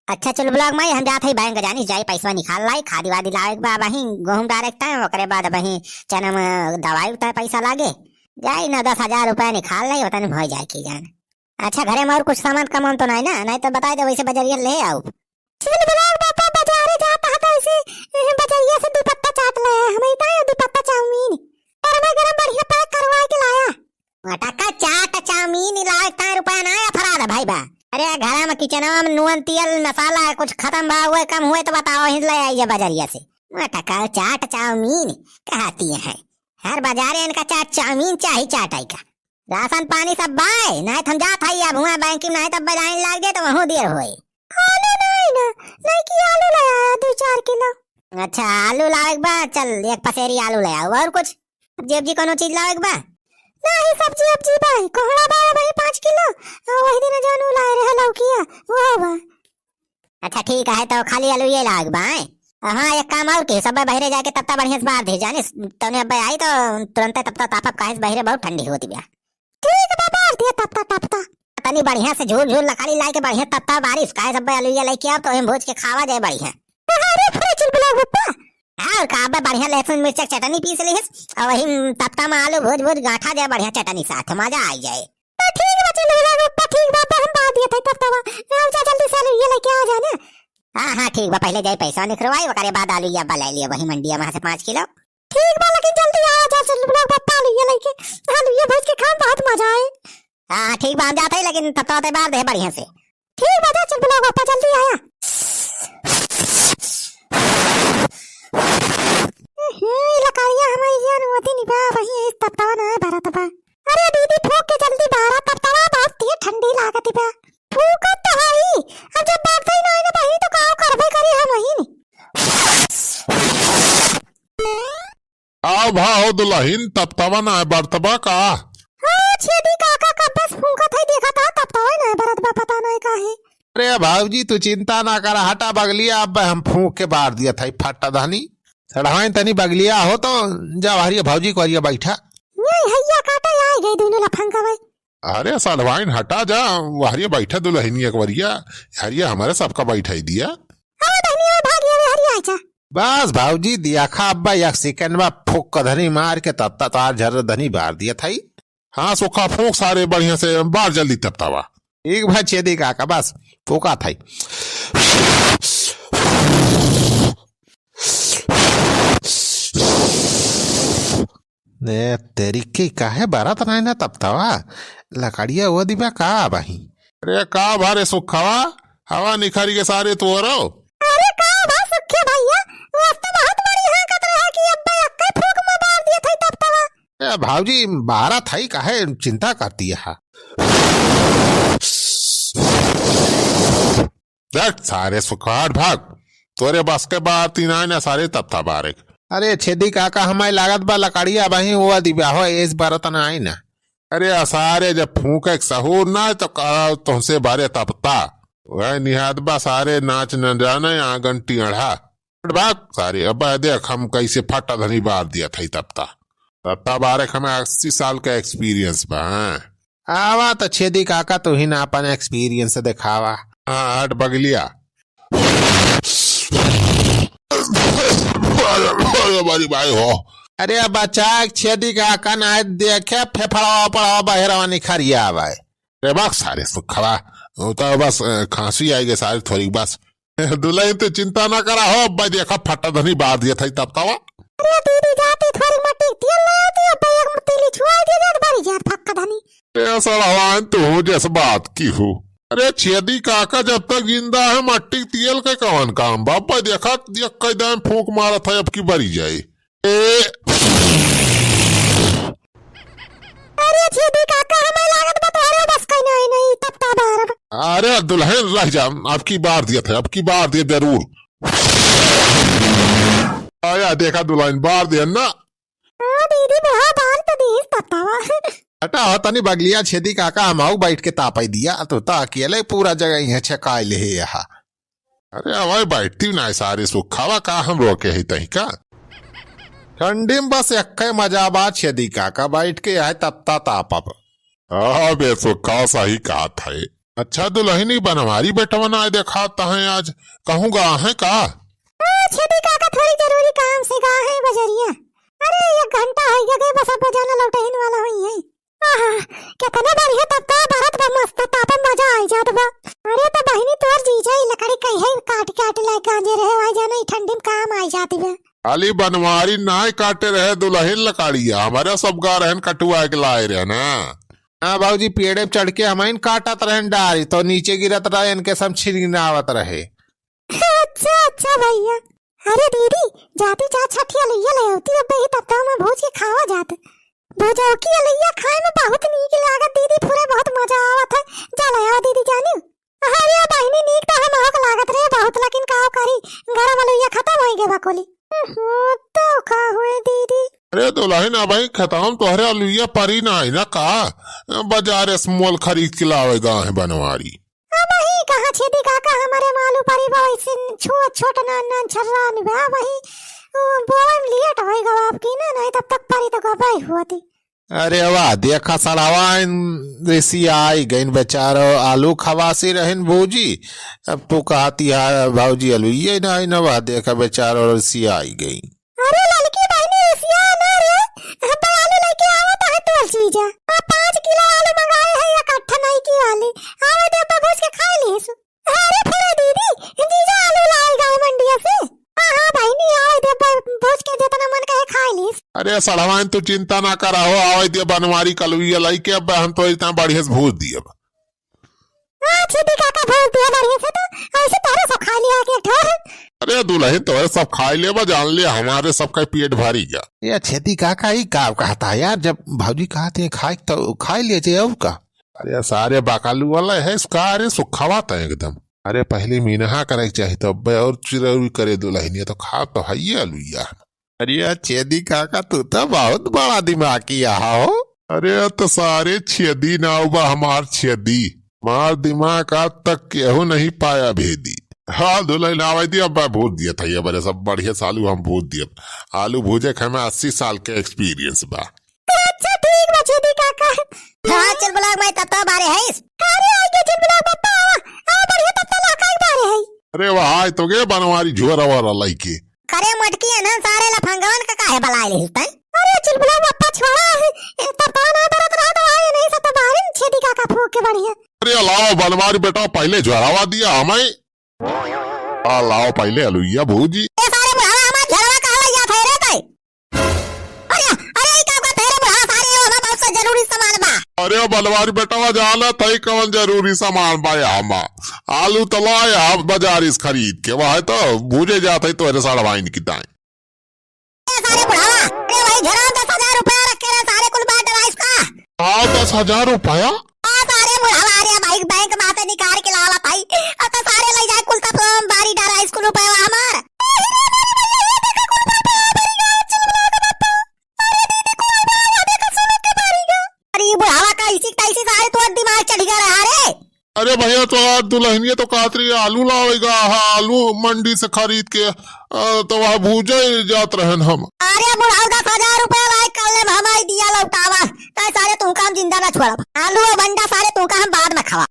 अच्छा चलो ब्लॉग में हम जाते ही बैंक जानी जाई पैसा निकाल लाई खादी वादी लाए के बाद वही गेहूं डायरेक्ट है ओकरे बाद वही चना में दवाई उतना पैसा लागे जाई ना 10,000 रुपया निकाल लाई वतन हो जाए की जान। अच्छा घरे में और कुछ सामान कमान तो नहीं ना नहीं तो बता दे वैसे बजरिया ले आओ। चल ब्लॉग बापा बाजारे जाता था ऐसे बजरिया से दुपट्टा चाट ले हमें इतना दुपट्टा चाउमीन और मैं गरम बढ़िया पैक करवा के लाया टक्का चाट चाउमीन लाए 1 रुपया ना आया फराद भाई बा। अरे घर में किचनवा में नून तेल मसाला कुछ खत्म बा हुए कम हुए तो बताओ ही ले आइए बाजारिया से टका चाट चाउमीन कहती है हर बाजारे इनका चाट चाउमीन चाहिए चाटाई का राशन पानी सब बाय नहीं हम जात है अब हुआ बैंक में नहीं तब लाइन लाग गए तो वहां देर होई। आलू नहीं ना नहीं कि आलू ले आया 2-4 किलो। अच्छा आलू लावे बा चल एक पसेरी आलू ले आओ और कुछ सब्जी कोनो चीज लावे बा नहीं सब्जी अब्जी भाई कोहड़ा बा भाई 5 किलो वही दिन जानू लाए रहे लौकिया वो बा। अच्छा ठीक है तो खाली आलू ये लाग बा। हां एक काम और के सब बहरे जाके तत्ता बढ़िया से बाहर दे जाने तने अब आई तो तुरंत तत्ता तापक काहे बहरे बहुत ठंडी होती बा। ठीक है बाहर दिया तत्ता तनी बढ़िया से झूल झूल लखाली लाई के बढ़िया तत्ता बारिश काहे सब आलू ये लेके आओ तो हम भोज के खावा जाए बढ़िया। अरे फ्रेश चल बुला पप्पा और काबे बढ़िया लहसुन मिर्च चटनी पीस ली और वही तत्ता में आलू भोज भोज गांठा जाए बढ़िया चटनी साथ मजा आ जाए। तो ठीक है चलो बाबा ठीक बाबा हम बात दिया था तत्ता में जा जल्दी से ये लेके आ जाना। हां ठीक बा पहले जाए पैसा निकलवाई ओकरे बाद आलू या बा ले लिया वही मंडिया में से 5 किलो। ठीक बा लेकिन जल्दी आ जा चल बुला पप्पा आलू ये लेके आलू ये भोज के खान बहुत मजा आए। हां ठीक बा हम जाते हैं लेकिन तत्ता ते बाद दे बढ़िया से। ठीक बा चल बुला पप्पा जल्दी आया। लकारिया हमारी जान होती नहीं बा वही तत्तावा ना भारत बा। अरे दीदी फूक के जल्दी बाहर तत्तावा बहुत ही ठंडी लागत बा फूकत तो है अब जब बात ही नहीं ना भाई तो काम करबे करी हम वही आओ भाव दुल्हन तत्तावा ना बरतबा का। हां छेदी काका का बस फूकत है देखा था तत्तावा ना भारत बा पता नहीं का है। अरे भाऊजी तू चिंता ना कर हटा बगलिया अब हम फूक के बाहर दिया था फट्टा धानी सड़हाई तनी बगलिया हो तो जा हरिया भाऊजी को हरिया बैठा नहीं हैया काटा आई गए दोनों लफंगा भाई। अरे सलवाइन हटा जा हरिया बैठा दुल्हनी एक वरिया हरिया हमारे सबका बैठा ही दिया। हां धनिया भाग गया हरिया आजा बस भाऊजी दिया खा अब्बा एक सेकंड में फूक का धनी मार के तत्ता तार झर धनी बाहर दिया था। हाँ सुखा फूक सारे बढ़िया से बाहर जल्दी तत्तावा एक भाई छेदी काका बस फूका था। ने तेरी के काहे बारात नहीं ना तपतावा लकड़िया वो दिबा का बही। अरे का भारे सुखावा हवा निखारी के सारे तो रहो। अरे का बा सुखे भैया वो तो बहुत बड़ी है कतरा है कि अब्बा अक्के फूक में मार दिया था तपतावा। ए भाऊजी बारा थाई काहे चिंता करती है। देख सारे सुखाट भाग तोरे बस के बाद तीन ना सारे तपता बारे। अरे छेदी काका हमारी लागत बा लकड़िया बही हुआ दिव्या हो इस बार तना आई ना। अरे सारे जब फूके सहूर ना तो तुमसे बारे तपता वह निहाद बा सारे नाच न जाने आंगन टीढ़ा भाग सारे अब देख हम कैसे फटा धनी बार दिया था तपता तपता बारे हमें 80 साल का एक्सपीरियंस बा। आवा तो छेदी काका तू ही ना अपन एक्सपीरियंस दिखावा। हाँ हट बगलिया हमारी भाई हो। अरे बच्चा छेदी का कन देखे फेफड़ा पड़ा बहरवा निखरिया भाई अरे बस सारे सुखवा तो बस खांसी आएगी सारी थोड़ी बस दुल्हन तो चिंता ना करा हो भाई देखा फटा धनी बाहर दिया था तब तवा। अरे दीदी जाती थोड़ी मट्टी तेल ले आती है भाई एक मट्टी छुआ दे जात बारी जात फक्का धनी ऐसा हवान तो हो जैसे बात की हो। अरे छेदी काका जब तक जिंदा है मट्टी तेल के कौन काम बापा देखा कदम फूक मारा था अब की बरी जाए। अरे छेदी काका हमें लागत बता रहे बस कहीं नहीं तपता बाहर। अरे दुल्हन रह जा अब की बार दिया था अब की बार दिया जरूर आया देखा दुल्हन बार दिया ना। हाँ दीदी बहुत बार तो दी तपतावा हटा तनी बगलिया छेदी काका हमाऊ बैठ के तापाई दिया तो अकेले पूरा जगह यहाँ छकाए ले यहाँ। अरे हमारे बैठती ना सारे सुखावा का हम रोके ही तही का ठंडी में बस एक मजा बात छेदी काका बैठ के यहाँ तपता तापब। बे सुखा सही कहा था अच्छा दुल्हनी बनवारी बेटवा ना देखा है आज कहूँगा है का। छेदी काका थोड़ी जरूरी काम से गा है बजरिया। अरे ये घंटा हो गया बस अब जाना लौटहिन वाला हुई है। आहा कितना बढ़िया तब तो भारत बा मस्त तापे मजा आई जात बा। अरे तो बहिनी तोर जीजा ही लकड़ी कई है काट काट ले गांजे रहे आ जाना ठंडी में काम आई जाती बा। खाली बनवारी ना काटे रहे दुल्हन लकाड़िया हमारे सब गा रहन कटुआ के लाए रहे ना। हाँ बाबूजी पेड़े पे चढ़ के हमाइन काटत रहन डारी तो नीचे गिरत रहे इनके सब छिड़नावत रहे। अच्छा अच्छा भैया। अरे दीदी जाती चा छठिया लइया ले होती अब ही तब तो मैं भोज के खावा जात। भोजो की लइया खाए में बहुत नीक लागत दीदी पूरे बहुत मजा आवत है। जा ले आओ दीदी जानी। अरे बहिनी नीक तो हम होक लागत रे बहुत लेकिन का करी गरम लइया खत्म हो गए बकोली। तो का हुए दीदी। अरे दुल्हन भाई खत्म तोहरे अलुइया परी ना है ना का बाजार से मोल खरीद के लावेगा है बनवारी। वही कहाँ छेदी काका हमारे मालू परी बोई से छोट नान छर्रा निभा वही बोई में लेट होएगा आपकी ना नहीं तब तक परी तो गबाई हुआती। अरे वाह देखा सड़ावा ऋषि आई गई बेचारो आलू खवासी रहन भूजी अब तो कहती है भाजी अलुइये ना ना वाह देखा बेचारो ऋषि आई गई। अरे लड़की बहनी ऋषिया ना रे हम तो आलू लेके आवत है तोर चीजा और 5 किलो आलू मंगाए है या कट्ठा नहीं की वाली आवे दे भूज के खा ली सु। अरे फिर दीदी जीजा आलू लाए गए मंडी से। हां बहनी आवे दे भूज के जितना मन कहे खा ली। अरे सड़वाइन तू चिंता ना करा हो आवे दे बनवारी कलुइया लाई के अब हम तो इतना बढ़िया से भूज दिए। छेदी काका भूज दिया बढ़िया से तो ऐसे तारे सब खा लिया के ठोर। अरे दुल्हन तो सब खा ले जान ले हमारे सबका पेट भारी गया। ये छेदी काका ही का कहता यार जब भाजी कहते हैं खाए तो खा लीजिए अब का। अरे सारे बाकालू वाला है इसका अरे सुखावा था एकदम। अरे पहले मीनहा करे चाहिए तो अब और चिरौरी करे दुल्हनिया तो खा तो है ये अलुइया। अरे छेदी काका तू तो बहुत बड़ा दिमाग किया हो। अरे तो सारे छेदी ना उबा हमार छेदी मार दिमाग आज तक केहू नहीं पाया भेदी। हाँ दुल्हन आवाज दिया भूज दिया था ये बड़े सब बढ़िया आलू हम भूज दिए। आलू भूजे खाए में 80 साल के एक्सपीरियंस बा। अच्छा ठीक बा छेदी काका। हां चल ब्लॉग में तब तो बारे है। अरे आगे चल ब्लॉग पप्पा आ बढ़िया तब तो लाका बारे है। अरे वाह तो गे बनवारी झोरा वाला लाइके करे मटकी है ना सारे लफंगवन का काहे बलाए लेता है। अरे चल ब्लॉग पप्पा छोड़ा है तब तो ना बरत रहा तो आए नहीं सब तो बारे छेदी काका फूक के बढ़िया। अरे लाओ बनवारी बेटा पहले झोरावा दिया हमें लाओ पहले अलुइया भूजी। सारे बुढ़ावा हमार झरवा कहला या थे रे तई। अरे अरे का तेरे बुढ़ा सारे हमार बहुत से जरूरी सामान बा। अरे बनवारी बेटा जाला तई कौन जरूरी सामान बा हम आलू तो लाया बाजार से खरीद के वह तो भूजे जाते तो अरे सड़वाइन की दाई। सारे बुढ़ावा अरे भाई झरा 10,000 रुपया रखे रे सारे कुल बात डराइस का। हाँ 10,000 रुपया। सारे बुढ़ावा अरे भाई बैंक में से निकाल के लावा भाई अब तो सारे ले जाए कुल तक बारी डारा स्कूल रुपया हमार। अरे बुढ़ावा का इसी तैसी सारे तो दिमाग चढ़ गया रहा रे। अरे भैया तो दुल्हनिया तो कातरी आलू लावेगा हाँ आलू मंडी से खरीद के तो वह भूजे जात रहन हम। अरे बुढ़ाओ 10,000 रुपया लाए कल ने हमारी दिया लौटावा तो सारे तुमका हम जिंदा न छोड़ा आलू और बंडा सारे तुमका हम बाद में खावा।